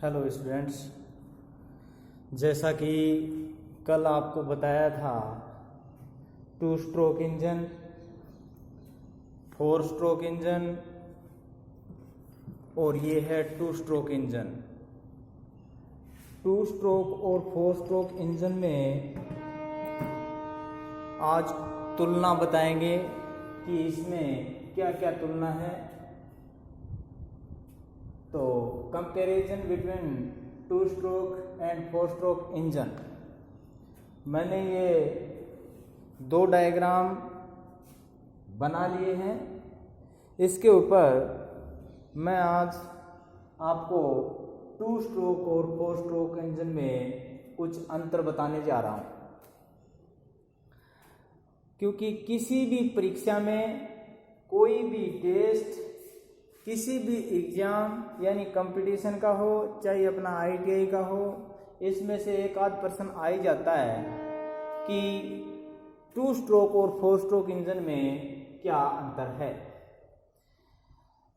Hello students, जैसा कि कल आपको बताया था 2 स्ट्रोक इंजन, 4 स्ट्रोक इंजन और ये है 2 स्ट्रोक इंजन। 2 स्ट्रोक और 4 स्ट्रोक इंजन में आज तुलना बताएंगे कि इसमें क्या क्या तुलना है। तो comparison between 2 stroke and 4 stroke engine, मैंने ये 2 डायग्राम बना लिए हैं। इसके ऊपर मैं आज आपको 2 स्ट्रोक और 4 स्ट्रोक इंजन में कुछ अंतर बताने जा रहा हूँ, क्योंकि किसी भी परीक्षा में कोई भी टेस्ट, किसी भी एग्जाम यानी कंपटीशन का हो चाहे अपना ITI का हो, इसमें से एक आध प्रश्न आ ही जाता है कि 2 स्ट्रोक और 4 स्ट्रोक इंजन में क्या अंतर है।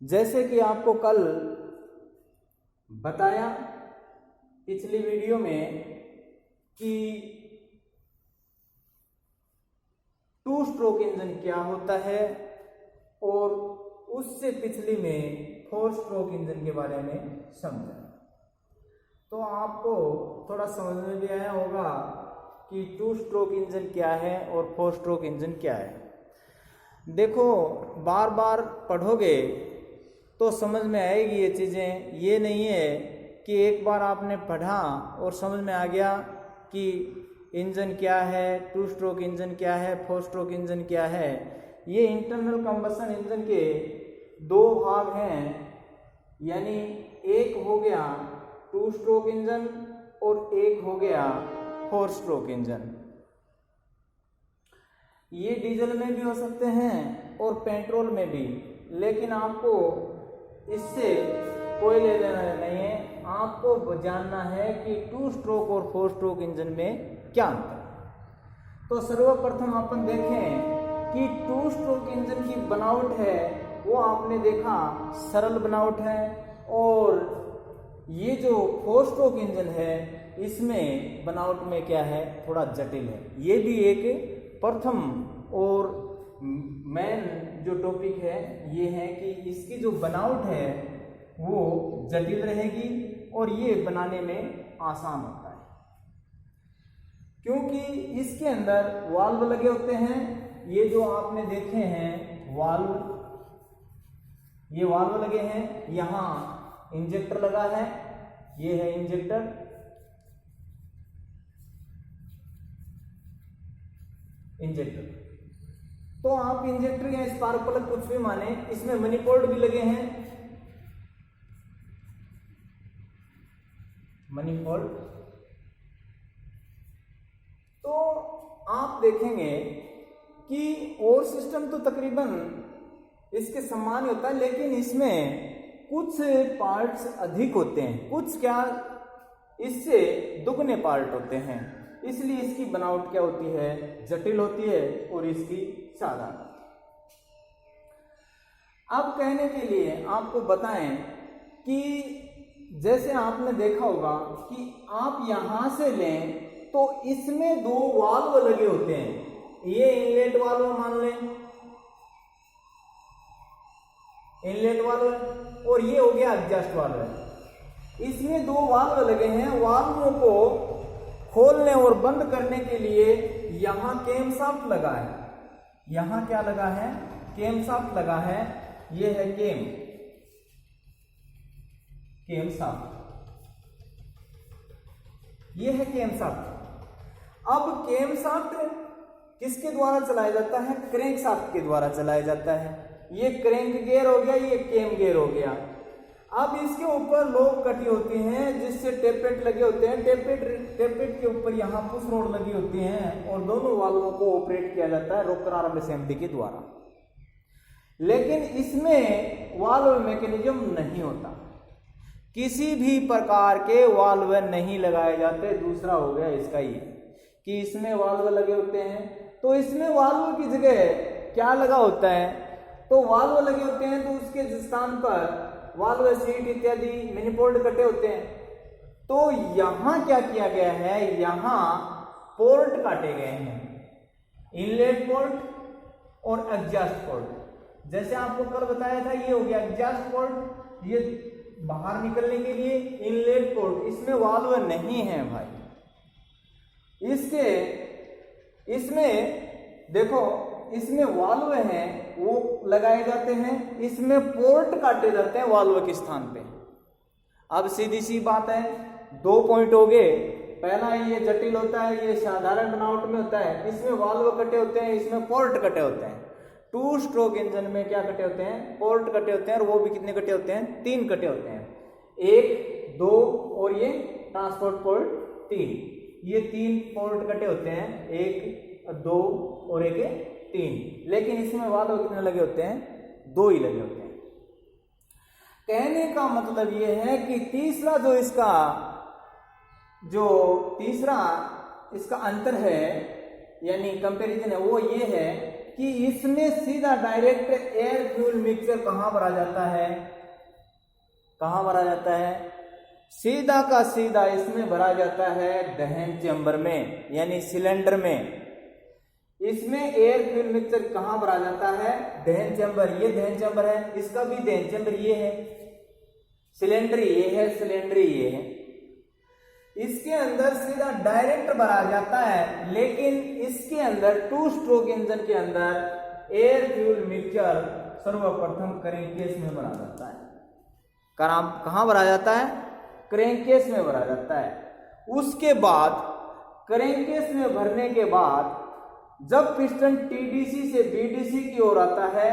जैसे कि आपको कल बताया पिछली वीडियो में कि 2 स्ट्रोक इंजन क्या होता है और उससे पिछली में 4 स्ट्रोक इंजन के बारे में समझा, तो आपको थोड़ा समझ में भी आया होगा कि 2 स्ट्रोक इंजन क्या है और 4 स्ट्रोक इंजन क्या है। देखो, बार बार पढ़ोगे तो समझ में आएगी ये चीज़ें। ये नहीं है कि एक बार आपने पढ़ा और समझ में आ गया कि इंजन क्या है, 2 स्ट्रोक इंजन क्या है, 4 स्ट्रोक इंजन क्या है। ये इंटरनल कंबशन इंजन के 2 भाग हैं, यानी एक हो गया 2 स्ट्रोक इंजन और एक हो गया 4 स्ट्रोक इंजन। ये डीजल में भी हो सकते हैं और पेट्रोल में भी, लेकिन आपको इससे कोई ले लेना नहीं है। आपको जानना है कि 2 स्ट्रोक और 4 स्ट्रोक इंजन में क्या अंतर है। तो सर्वप्रथम अपन देखें कि 2 स्ट्रोक इंजन की बनावट है वो आपने देखा सरल बनावट है, और ये जो 4 स्ट्रोक इंजन है इसमें बनावट में क्या है, थोड़ा जटिल है। ये भी एक प्रथम और मेन जो टॉपिक है ये है कि इसकी जो बनावट है वो जटिल रहेगी और ये बनाने में आसान होता है, क्योंकि इसके अंदर वाल्व लगे होते हैं। ये जो आपने देखे हैं वाल्व, ये वाल्व लगे हैं, यहाँ इंजेक्टर लगा है, ये है इंजेक्टर, इंजेक्टर। तो आप इंजेक्टर या स्पार्क प्लग कुछ भी माने, इसमें मनीफोल्ड भी लगे हैं, मनीफोल्ड। तो आप देखेंगे कि और सिस्टम तो तकरीबन इसके समान होता है, लेकिन इसमें कुछ पार्ट्स अधिक होते हैं, कुछ क्या इससे दुगने पार्ट होते हैं, इसलिए इसकी बनावट क्या होती है, जटिल होती है और इसकी साधारण। अब कहने के लिए आपको बताएं कि जैसे आपने देखा होगा कि आप यहां से लें तो इसमें 2 वाल्व लगे होते हैं। ये इनलेट वाल्व मान लें, इनलेट वाल्व, और ये हो गया एग्जॉस्ट वाल्व। इसमें 2 वाल्व लगे हैं। वाल्वों को खोलने और बंद करने के लिए यहां केम शाफ्ट लगा है। यहां क्या लगा है, केम शाफ्ट लगा है। ये है केम शाफ्ट, ये है केम शाफ्ट। अब केम शाफ्ट किसके द्वारा चलाया जाता है, क्रैंक शाफ्ट के द्वारा चलाया जाता है। ये क्रैंक गियर हो गया, ये केम गियर हो गया। अब इसके ऊपर लोग कटी होती हैं जिससे टेपेट लगे होते हैं। टेपेट के ऊपर यहाँ पुश रोड लगी होती हैं और दोनों वाल्वों को ऑपरेट किया जाता है रोकर आर्म असेंबली के द्वारा। लेकिन इसमें वाल्व मैकेनिज्म नहीं होता, किसी भी प्रकार के वाल्व नहीं लगाए जाते। दूसरा हो गया इसका ये कि इसमें वाल्व लगे होते हैं, तो इसमें वाल्व की जगह क्या लगा होता है, तो वाल्व लगे होते हैं तो उसके स्थान पर वाल्व सीट इत्यादि मैनिफोल्ड कटे होते हैं। तो यहां क्या किया गया है, यहां पोर्ट काटे गए हैं, इनलेट पोर्ट और एग्जॉस्ट पोर्ट। जैसे आपको कल बताया था, ये हो गया एग्जॉस्ट पोर्ट, ये बाहर निकलने के लिए इनलेट पोर्ट, इसमें वाल्व नहीं है भाई। इसमें देखो, इसमें वाल्व हैं वो लगाए जाते हैं, इसमें पोर्ट काटे जाते हैं वाल्व के स्थान पे। अब सीधी सी बात है, 2 पॉइंट हो गए। पहला ये जटिल होता है, ये साधारण बनावट में होता है, इसमें वाल्व कटे होते हैं, इसमें पोर्ट कटे होते हैं। 2 स्ट्रोक इंजन में क्या कटे होते हैं, पोर्ट कटे होते हैं, और वो भी कितने कटे होते हैं, 3 कटे होते हैं, 1, 2 और ये ट्रांसपोर्ट पोर्ट 3, ये 3 पोर्ट कटे होते हैं, 1, 2 और 1, 3। लेकिन इसमें वाल्व कितने लगे होते हैं, 2 ही लगे होते हैं। कहने का मतलब ये है कि तीसरा इसका अंतर है, यानी कंपैरिजन है, वो ये है कि इसमें सीधा डायरेक्ट एयर फ्यूल मिक्सचर कहां भरा जाता है, कहां भरा जाता है, सीधा का सीधा इसमें भरा जाता है दहन चैम्बर में, यानी सिलेंडर में। इसमें एयर फ्यूल मिक्सचर कहां भरा जाता है, दहन चैम्बर। ये दहन चैम्बर है, इसका भी दहन चैम्बर ये है, सिलेंडर ये है, सिलेंडर ये है। इसके अंदर सीधा डायरेक्ट भरा जाता है, लेकिन इसके अंदर 2 स्ट्रोक इंजन के अंदर एयर फ्यूल मिक्सचर सर्वप्रथम क्रैंककेस में भरा जाता है। कहां भरा जाता है, क्रैंककेस में भरा जाता है। उसके बाद क्रैंककेस में भरने के बाद जब पिस्टन टीडीसी से बीडीसी की ओर आता है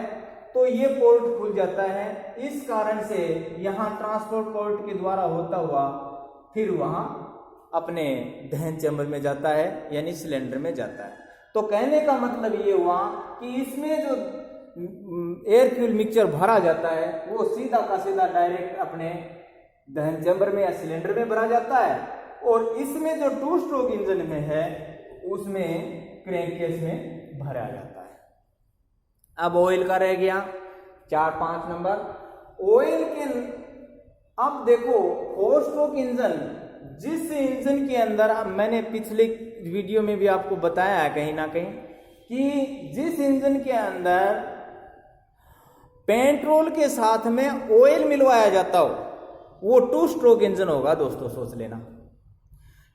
तो ये पोर्ट खुल जाता है। इस कारण से यहां ट्रांसपोर्ट पोर्ट के द्वारा होता हुआ फिर वहां अपने दहन चैम्बर में जाता है, यानी सिलेंडर में जाता है। तो कहने का मतलब ये हुआ कि इसमें जो एयर फ्यूल मिक्सचर भरा जाता है वो सीधा का सीधा डायरेक्ट अपने दहन चैम्बर में या सिलेंडर में भरा जाता है, और इसमें जो 2 स्ट्रोक इंजन में है उसमें क्रैंककेस में भरा जाता है। अब ऑयल का रह गया 4-5 नंबर। ऑयल के अब देखो 4 स्ट्रोक इंजन, जिस इंजन के अंदर मैंने पिछले वीडियो में भी आपको बताया है कहीं ना कहीं कि जिस इंजन के अंदर पेट्रोल के साथ में ऑयल मिलवाया जाता हो वो 2 स्ट्रोक इंजन होगा दोस्तों, सोच लेना।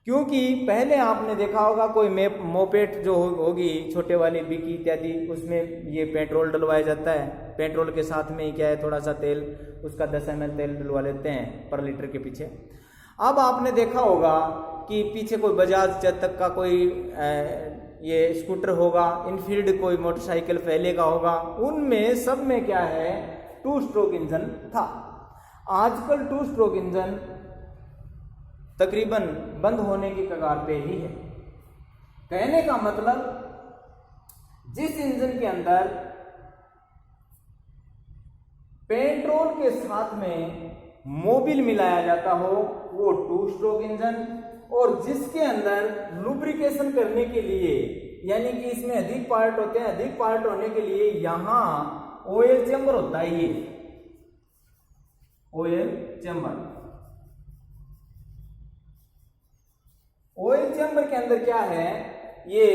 क्योंकि पहले आपने देखा होगा कोई मोपेट जो होगी छोटे वाली बिकी इत्यादि, उसमें ये पेट्रोल डलवाया जाता है, पेट्रोल के साथ में ही क्या है थोड़ा सा तेल, उसका 10 ml तेल डलवा लेते हैं पर लीटर के पीछे। अब आपने देखा होगा कि पीछे कोई बजाज तक का कोई ये स्कूटर होगा, इनफील्ड कोई मोटरसाइकिल पहले का होगा, उनमें सब में क्या है 2 स्ट्रोक इंजन था। आजकल 2 स्ट्रोक इंजन तकरीबन बंद होने की कगार पे ही है। कहने का मतलब जिस इंजन के अंदर पेट्रोल के साथ में मोबिल मिलाया जाता हो वो 2 स्ट्रोक इंजन, और जिसके अंदर लुब्रिकेशन करने के लिए, यानी कि इसमें अधिक पार्ट होते हैं, अधिक पार्ट होने के लिए यहां ऑयल चैम्बर होता है, ये ऑयल चैम्बर। ऑयल चैम्बर के अंदर क्या है, ये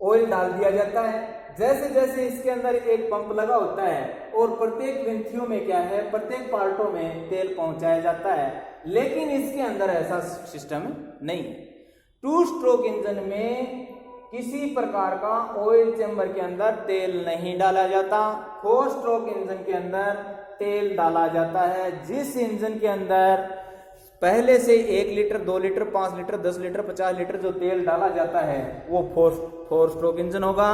ऑयल डाल दिया जाता है। जैसे जैसे इसके अंदर एक पंप लगा होता है और प्रत्येक ग्रंथियों में क्या है, प्रत्येक पार्टों में तेल पहुंचाया जाता है, लेकिन इसके अंदर ऐसा सिस्टम नहीं। 2 स्ट्रोक इंजन में किसी प्रकार का ऑयल चैम्बर के अंदर तेल नहीं डाला जाता। 4 स्ट्रोक इंजन के अंदर तेल डाला जाता है। जिस इंजन के अंदर पहले से 1 litre, 2 litre, 5 litre, 10 litre, 50 litre जो तेल डाला जाता है वो 4 स्ट्रोक इंजन होगा।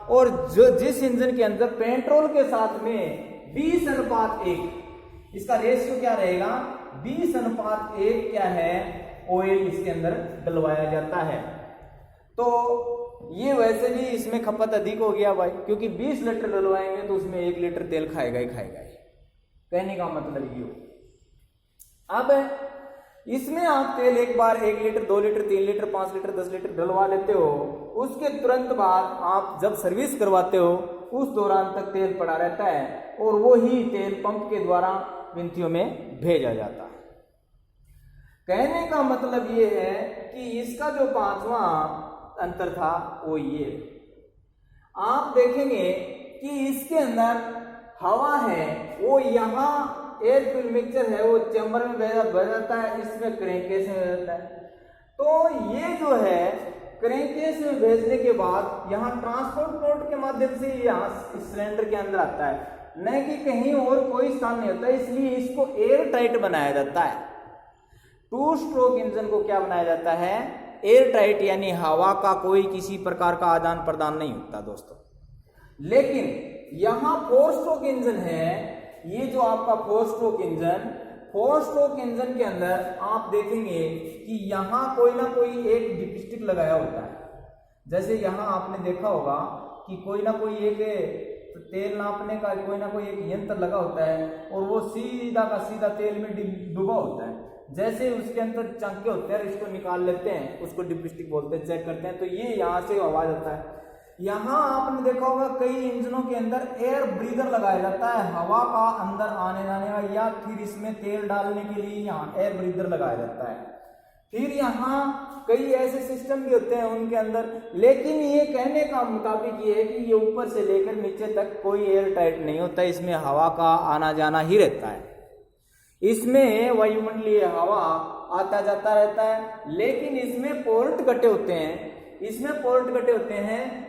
और जिस इंजन के अंदर पेट्रोल के साथ में 20:1, इसका रेशियो क्या रहेगा, 20:1 क्या है, ऑयल इसके अंदर डलवाया जाता है। तो ये वैसे भी इसमें खपत अधिक हो गया भाई, क्योंकि 20 लीटर डलवाएंगे तो उसमें 1 लीटर तेल खाएगा ही खाएगा। कहने का मतलब ये हो। अब इसमें आप तेल एक बार 1 litre, 2 litre, 3 litre, 5 litre, 10 litre डलवा लेते हो, उसके तुरंत बाद आप जब सर्विस करवाते हो उस दौरान तक तेल पड़ा रहता है और वो ही तेल पंप के द्वारा ग्रंथियों में भेजा जाता है। कहने का मतलब ये है कि इसका जो पांचवा अंतर था वो ये, आप देखेंगे कि इसके अंदर हवा है वो यहाँ एयर फ्यूल मिक्सचर है वो चैम्बर में बह जाता है, इसमें क्रैंककेस में बह जाता है। तो ये जो है क्रैंककेस में भेजने के बाद यहाँ ट्रांसपोर्ट पोर्ट के माध्यम से यहाँ सिलेंडर के अंदर आता है, न कि कहीं और कोई स्थान नहीं होता है, इसलिए इसको एयर टाइट बनाया जाता है। टू स्ट्रोक इंजन को क्या बनाया जाता है, एयर टाइट, यानी हवा का कोई किसी प्रकार का आदान प्रदान नहीं होता दोस्तों। लेकिन यहाँ फोर स्ट्रोक इंजन है, ये जो आपका फोर स्ट्रोक इंजन के अंदर आप देखेंगे कि यहाँ कोई ना कोई एक डिपस्टिक लगाया होता है। जैसे यहाँ आपने देखा होगा कि कोई ना कोई एक तेल नापने का कोई ना कोई एक यंत्र लगा होता है और वो सीधा का सीधा तेल में डूबा होता है। जैसे उसके अंदर चंके होते हैं, इसको निकाल लेते हैं, उसको डिपस्टिक बोलते हैं, चेक करते हैं, तो ये यहाँ से आवाज आता है। यहाँ आपने देखा होगा कई इंजनों के अंदर एयर ब्रीदर लगाया जाता है, हवा का अंदर आने जाने का, या फिर इसमें तेल डालने के लिए यहाँ एयर ब्रीदर लगाया जाता है। फिर यहाँ कई ऐसे सिस्टम भी होते हैं उनके अंदर, लेकिन ये कहने का मुताबिक ये है कि ये ऊपर से लेकर नीचे तक कोई एयर टाइट नहीं होता, इसमें हवा का आना जाना ही रहता है। इसमें वायुमंडलीय हवा आता जाता रहता है, लेकिन इसमें पोर्ट कटे होते हैं,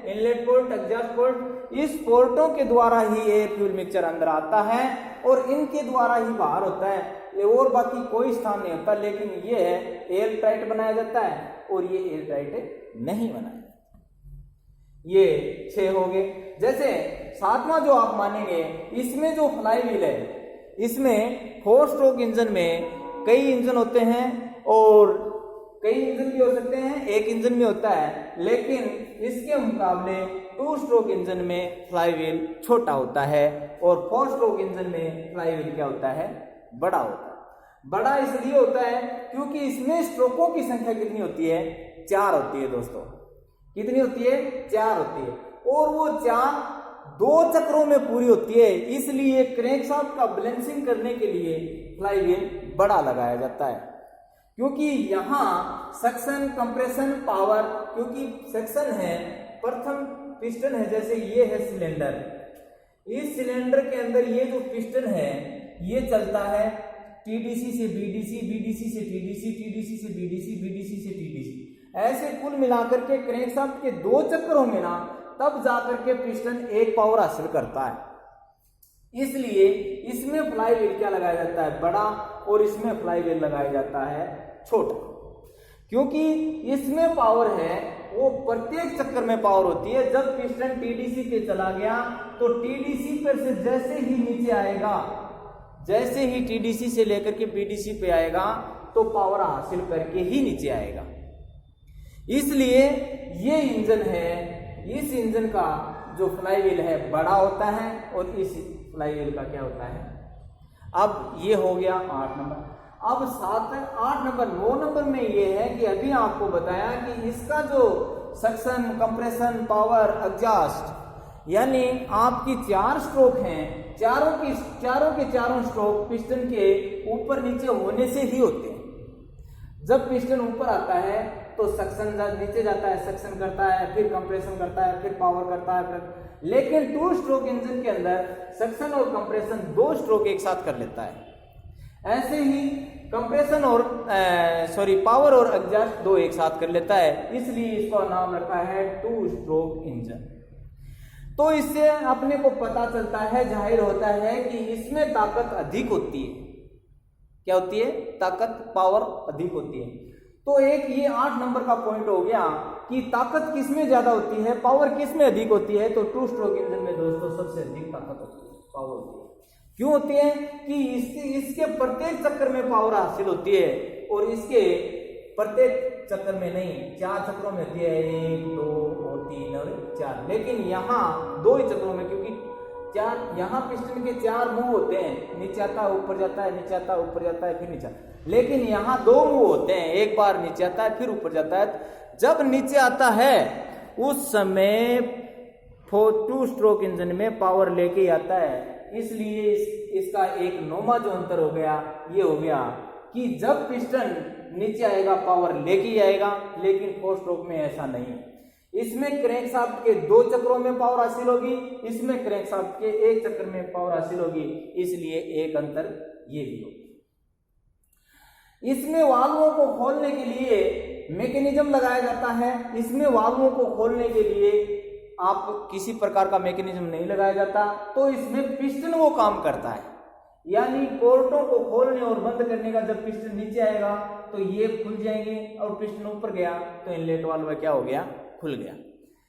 इनलेट पोर्ट, एग्जॉस्ट पोर्ट। इस पोर्टों के द्वारा ही एयर फ्यूल मिक्सचर अंदर आता है और इनके द्वारा ही बाहर होता है, और बाकी कोई स्थान नहीं होता। लेकिन ये है एयर टाइट बनाया जाता है और ये एयर टाइट नहीं बनाया जाता। ये 6 हो गए। जैसे 7वां जो आप मानेंगे, इसमें जो फ्लाई व्हील है, इसमें 4 स्ट्रोक इंजन में कई इंजन होते हैं और कई इंजन भी हो सकते हैं, एक इंजन में होता है, लेकिन इसके मुकाबले 2 स्ट्रोक इंजन में फ्लाई व्हील छोटा होता है और 4 स्ट्रोक इंजन में फ्लाई व्हील क्या होता है, बड़ा होता है। बड़ा इसलिए होता है क्योंकि इसमें स्ट्रोकों की संख्या कितनी होती है, 4 होती है दोस्तों। कितनी होती है, 4 होती है, और वो 4 2 चक्रों में पूरी होती है। इसलिए क्रैंकशाफ्ट का बैलेंसिंग करने के लिए फ्लाई व्हील बड़ा लगाया जाता है, क्योंकि यहाँ सक्शन, कंप्रेशन, पावर, क्योंकि सक्शन है, प्रथम पिस्टन है, जैसे ये है सिलेंडर, इस सिलेंडर के अंदर ये जो पिस्टन है ये चलता है टीडीसी से बीडीसी, बीडीसी से टीडीसी, टीडीसी से बीडीसी, बीडीसी से टीडीसी, ऐसे कुल मिलाकर के क्रैंकशाफ्ट के 2 चक्रों में ना तब जाकर के पिस्टन एक पावर हासिल करता है। इसलिए इसमें फ्लाई व्हील क्या लगाया जाता है, बड़ा, और इसमें फ्लाई व्हील लगाया जाता है छोटा, क्योंकि इसमें पावर है वो प्रत्येक चक्कर में पावर होती है। जब पिस्टन टीडीसी पे चला गया तो टीडीसी पर से जैसे ही नीचे आएगा, जैसे ही टीडीसी से लेकर के बीडीसी पे आएगा तो पावर हासिल करके ही नीचे आएगा। इसलिए ये इंजन है, इस इंजन का जो फ्लाई व्हील है बड़ा होता है और इस फ्लाई व्हील का क्या होता है। अब ये हो गया 8 नंबर। अब 7, 8 नंबर, 9 नंबर में ये है कि अभी आपको बताया कि इसका जो सक्शन, कंप्रेशन, पावर, एग्जॉस्ट, यानी आपकी 4 स्ट्रोक हैं, चारों के चारों स्ट्रोक पिस्टन के ऊपर नीचे होने से ही होते हैं। जब पिस्टन ऊपर आता है तो सक्शन नीचे जाता है, सक्शन करता है, फिर कंप्रेशन करता है, फिर पावर करता है, फिर। लेकिन 2 स्ट्रोक इंजन के अंदर सक्शन और कंप्रेशन 2 स्ट्रोक एक साथ कर लेता है। ऐसे ही कंप्रेशन और पावर और एग्जॉस्ट 2 एक साथ कर लेता है, इसलिए इसका नाम रखा है 2 स्ट्रोक इंजन। तो इससे अपने को पता चलता है, जाहिर होता है कि इसमें ताकत अधिक होती है। क्या होती है, ताकत, पावर अधिक होती है। तो एक ये 8 नंबर का पॉइंट हो गया कि ताकत किसमें ज्यादा होती है, पावर किसमें अधिक होती है। तो 2 स्ट्रोक इंजन में दोस्तों सबसे अधिक ताकत होती है, पावर होती है। क्यों होती है कि इसके प्रत्येक चक्कर में पावर हासिल होती है और इसके प्रत्येक चक्कर में नहीं, 4 चक्रों में होती है, 1, 2 और 3 और 4। लेकिन यहाँ 2 ही चक्रों में, क्योंकि 4 यहाँ पिस्टन के 4 मुंह होते हैं, नीचे आता है, ऊपर जाता है, नीचे आता है, ऊपर जाता है, फिर नीचे। लेकिन यहाँ 2 मुंह होते हैं, एक बार नीचे आता है फिर ऊपर जाता है। जब नीचे आता है उस समय 2 स्ट्रोक इंजन में पावर लेके आता है। इसलिए इसका एक 9वां जो अंतर हो गया, ये हो गया कि जब पिस्टन नीचे आएगा पावर लेके ही आएगा, लेकिन 4 स्ट्रोक में ऐसा नहीं है। इसमें क्रैंकशाफ्ट के 2 चक्रों में पावर हासिल होगी, इसमें क्रैंकशाफ्ट के 1 चक्र में पावर हासिल होगी, इसलिए एक अंतर ये भी होगा। इसमें वाल्वों को खोलने के लिए मैकेनिज्म लगाया जाता है, इसमें वाल्वों को खोलने के लिए आप किसी प्रकार का मैकेनिज्म नहीं लगाया जाता, तो इसमें पिस्टन वो काम करता है, यानी पोर्टों को खोलने और बंद करने का। जब पिस्टन नीचे आएगा तो ये खुल जाएंगे और पिस्टन ऊपर गया तो इनलेट वाल्व क्या हो गया, खुल गया।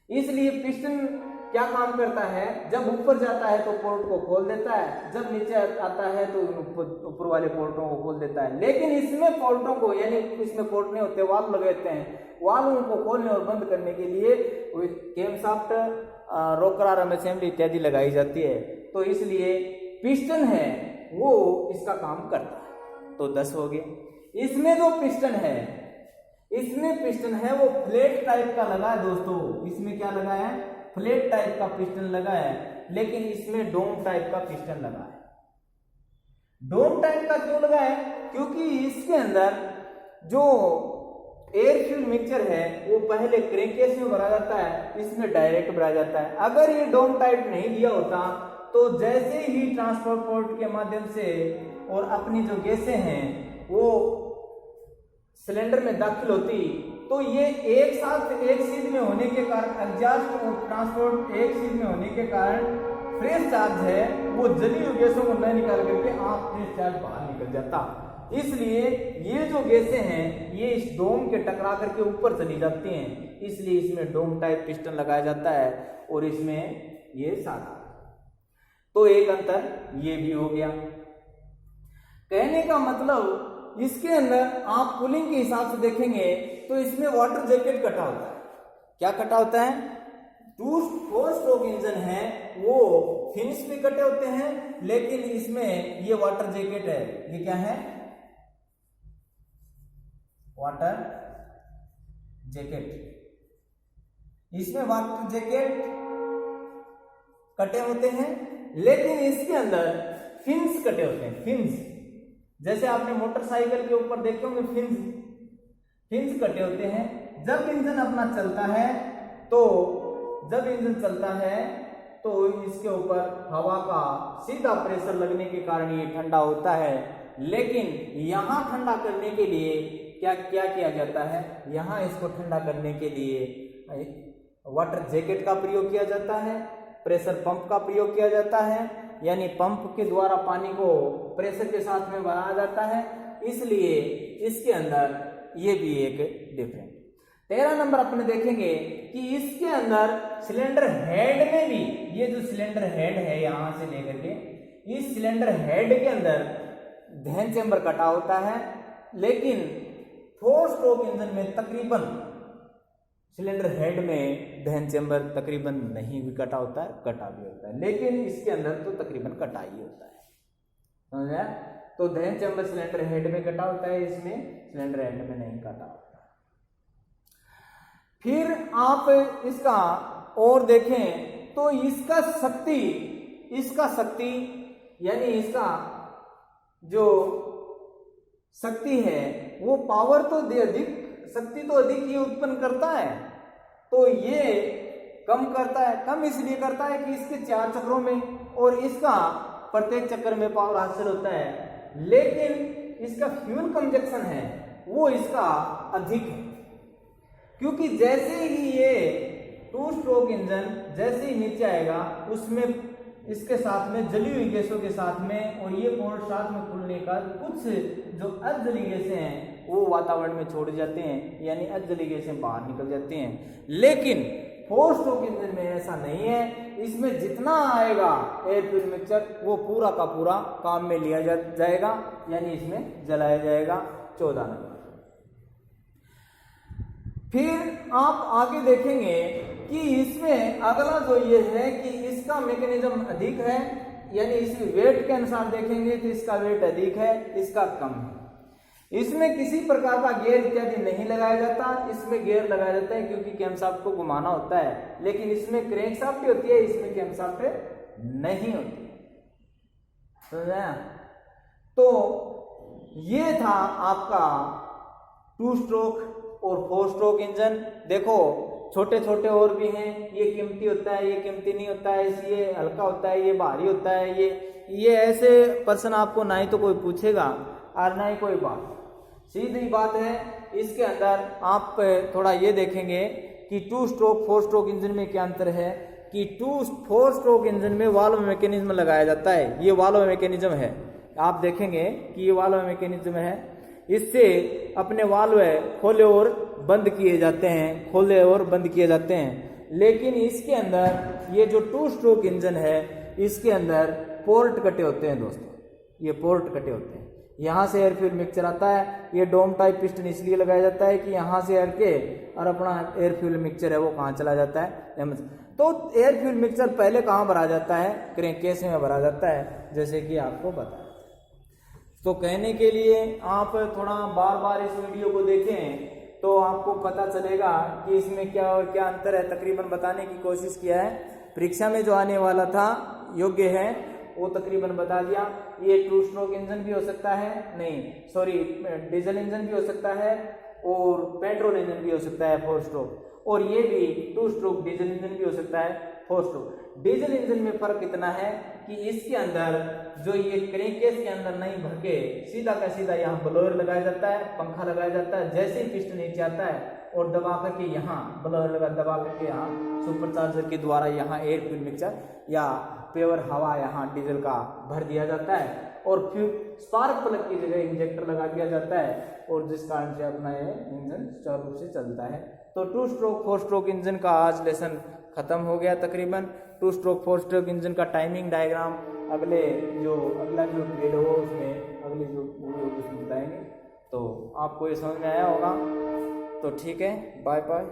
इसलिए पिस्टन क्या काम करता है, जब ऊपर जाता है तो पोर्ट को खोल देता है, जब नीचे आता है तो ऊपर वाले पोर्टों को खोल देता है। लेकिन इसमें पोर्टों को, यानी इसमें पोर्ट नहीं होते, वाल्व लगे होते हैं, वाल्वों को खोलने और बंद करने के लिए कैमशाफ्ट, रोकर आर्म असेंबली इत्यादि लगाई जाती है। तो इसलिए पिस्टन है वो इसका काम करता है। तो 10 हो गए। इसमें जो पिस्टन है, इसमें पिस्टन है वो फ्लैट टाइप का लगा है दोस्तों। इसमें क्या लगा है, फ्लैट टाइप का पिस्टन लगा है, लेकिन इसमें डोम टाइप का पिस्टन लगा है। डोम टाइप का क्यों लगा है, क्योंकि इसके अंदर जो एयर फ्यूल मिक्सचर है वो पहले क्रैंककेस में भरा जाता है, इसमें डायरेक्ट भरा जाता है। अगर ये डोम टाइप नहीं दिया होता तो जैसे ही ट्रांसपोर्ट पोर्ट के माध्यम से और अपनी जो गैसें हैं वो सिलेंडर में दाखिल होती, तो ये एक साथ एक सीध में होने के कारण, एग्जॉस्ट और ट्रांसपोर्ट एक सीध में होने के कारण फ्रेश चार्ज है वो जली हुई गैसों को न निकाल करके आप फ्रेश चार्ज बाहर निकल जाता। इसलिए ये जो गैसें हैं ये इस डोम के टकरा करके ऊपर चली जाती हैं, इसलिए इसमें डोम टाइप पिस्टन लगाया जाता है और इसमें ये सादा। तो एक अंतर ये भी हो गया। कहने का मतलब इसके अंदर आप कूलिंग के हिसाब से देखेंगे तो इसमें वाटर जैकेट कटा होता है। क्या कटा होता है, 4 स्ट्रोक इंजन है वो फिनिश भी कटे होते हैं, लेकिन इसमें ये वाटर जैकेट है, ये क्या है, वाटर जैकेट। इसमें वाटर जैकेट कटे होते हैं, लेकिन इसके अंदर फिन्स कटे होते हैं। फिन्स जैसे आपने मोटरसाइकिल के ऊपर देखे होंगे, फिन्स कटे होते हैं। जब इंजन अपना चलता है तो इसके ऊपर हवा का सीधा प्रेशर लगने के कारण ये ठंडा होता है। लेकिन यहां ठंडा करने के लिए क्या किया जाता है, यहां इसको ठंडा करने के लिए वाटर जैकेट का प्रयोग किया जाता है, प्रेशर पंप का प्रयोग किया जाता है, यानी पंप के द्वारा पानी को प्रेशर के साथ में बढ़ाया जाता है। इसलिए इसके अंदर ये भी एक डिफरेंट। 13 नंबर अपने देखेंगे कि इसके अंदर सिलेंडर हेड में भी, ये जो सिलेंडर हेड है यहां से लेकर के इस सिलेंडर हेड के अंदर दहन चेंबर कटा होता है, लेकिन 4 स्ट्रोक इंजन में तकरीबन सिलेंडर हेड में दहन चेंबर तकरीबन नहीं भी कटा होता है, कटा भी होता है, लेकिन इसके अंदर तो तकरीबन कटा ही होता है, समझा। तो दहन चेंबर सिलेंडर हेड में कटा होता है, इसमें सिलेंडर हेड में नहीं कटा होता। फिर आप इसका और देखें तो इसका शक्ति यानी इसका जो शक्ति है वो पावर तो शक्ति तो अधिक ही उत्पन्न करता है, तो ये कम करता है। कम इसलिए करता है कि इसके 4 चक्रों में और इसका प्रत्येक चक्र में पावर हासिल होता है, लेकिन इसका फ्यूल कंजप्शन है वो इसका अधिक है, क्योंकि जैसे ही ये 2 स्ट्रोक इंजन जैसे ही नीचे आएगा उसमें इसके साथ में जली हुई गैसों के साथ में और ये पोर्ट साथ में खुलने का कुछ जो अजली गैसें हैं वो वातावरण में छोड़ जाते हैं, यानी अजली गैसें बाहर निकल जाती हैं। लेकिन 4 स्ट्रोक इंजन में ऐसा नहीं है, इसमें जितना आएगा एयर फ्यूल मिक्सचर वो पूरा का पूरा काम में लिया जाएगा, यानी इसमें जलाया जाएगा। 14 नंबर। फिर आप आगे देखेंगे कि इसमें अगला जो ये है कि इसका मैकेनिज्म अधिक है, यानी इसी वेट के अनुसार देखेंगे तो इसका वेट अधिक है, इसका कम है। इसमें किसी प्रकार का गियर इत्यादि नहीं लगाया जाता, इसमें गियर लगाया जाता है क्योंकि कैमशाफ्ट को घुमाना होता है, लेकिन इसमें क्रैंकशाफ्ट होती है, इसमें कैमशाफ्ट नहीं होती, समझा। तो ये था आपका 2 स्ट्रोक और 4 स्ट्रोक इंजन। देखो छोटे छोटे और भी हैं, ये कीमती होता है, ये कीमती नहीं होता है, ये हल्का होता है, ये भारी होता है, ये ऐसे प्रश्न आपको ना ही तो कोई पूछेगा और ना ही कोई बात। सीधी बात है, इसके अंदर आप थोड़ा ये देखेंगे कि 2 स्ट्रोक 4 स्ट्रोक इंजन में क्या अंतर है कि 4 स्ट्रोक इंजन में वाल्व मैकेनिज्म लगाया जाता है। ये वाल्व मैकेनिज्म है, आप देखेंगे कि ये वाल्व मैकेनिज्म है, इससे अपने वाल्व खोले और बंद किए जाते हैं, खोले और बंद किए जाते हैं। लेकिन इसके अंदर ये जो 2 स्ट्रोक इंजन है, इसके अंदर पोर्ट कटे होते हैं दोस्तों, ये पोर्ट कटे होते हैं। यहाँ से एयर फ्यूल मिक्सचर आता है, ये डोम टाइप पिस्टन इसलिए लगाया जाता है कि यहाँ से एयर के और अपना एयर फ्यूल मिक्सचर है वो कहाँ चला जाता है। तो एयर फ्यूल मिक्सचर पहले कहाँ भरा जाता है, क्रैंककेस में भरा जाता है, जैसे कि आपको पता है। तो कहने के लिए आप थोड़ा बार बार इस वीडियो को देखें तो आपको पता चलेगा कि इसमें क्या और क्या अंतर है। तकरीबन बताने की कोशिश किया है, परीक्षा में जो आने वाला था योग्य है वो तकरीबन बता दिया। ये 2 स्ट्रोक इंजन भी हो सकता है, नहीं सॉरी डीजल इंजन भी हो सकता है और पेट्रोल इंजन भी हो सकता है 4 स्ट्रोक, और ये भी 2 स्ट्रोक डीजल इंजन भी हो सकता है 4 स्ट्रोक। डीजल इंजन में फर्क इतना है कि इसके अंदर जो ये क्रैंककेस के अंदर नहीं भर के सीधा का सीधा यहाँ ब्लोअर लगाया जाता है, पंखा लगाया जाता है। जैसे ही पिस्टन नीचे आता है और दबा करके यहाँ ब्लोअर लगा दबा करके यहाँ सुपरचार्जर के द्वारा यहाँ एयर फ्यूल मिक्सचर या प्योर हवा यहाँ डीजल का भर दिया जाता है और फिर स्पार्क प्लग की जगह इंजेक्टर लगा दिया जाता है और जिस कारण से अपना ये इंजन सुचारू रूप से चलता है। तो 2 स्ट्रोक 4 स्ट्रोक इंजन का आज लेसन खत्म हो गया तकरीबन। 2 स्ट्रोक 4 स्ट्रोक इंजन का टाइमिंग डायग्राम अगला जो पीरियड हो उसमें अगली जो वीडियो उसमें बताएंगे। तो आपको ये समझ में आया होगा, तो ठीक है, बाय बाय।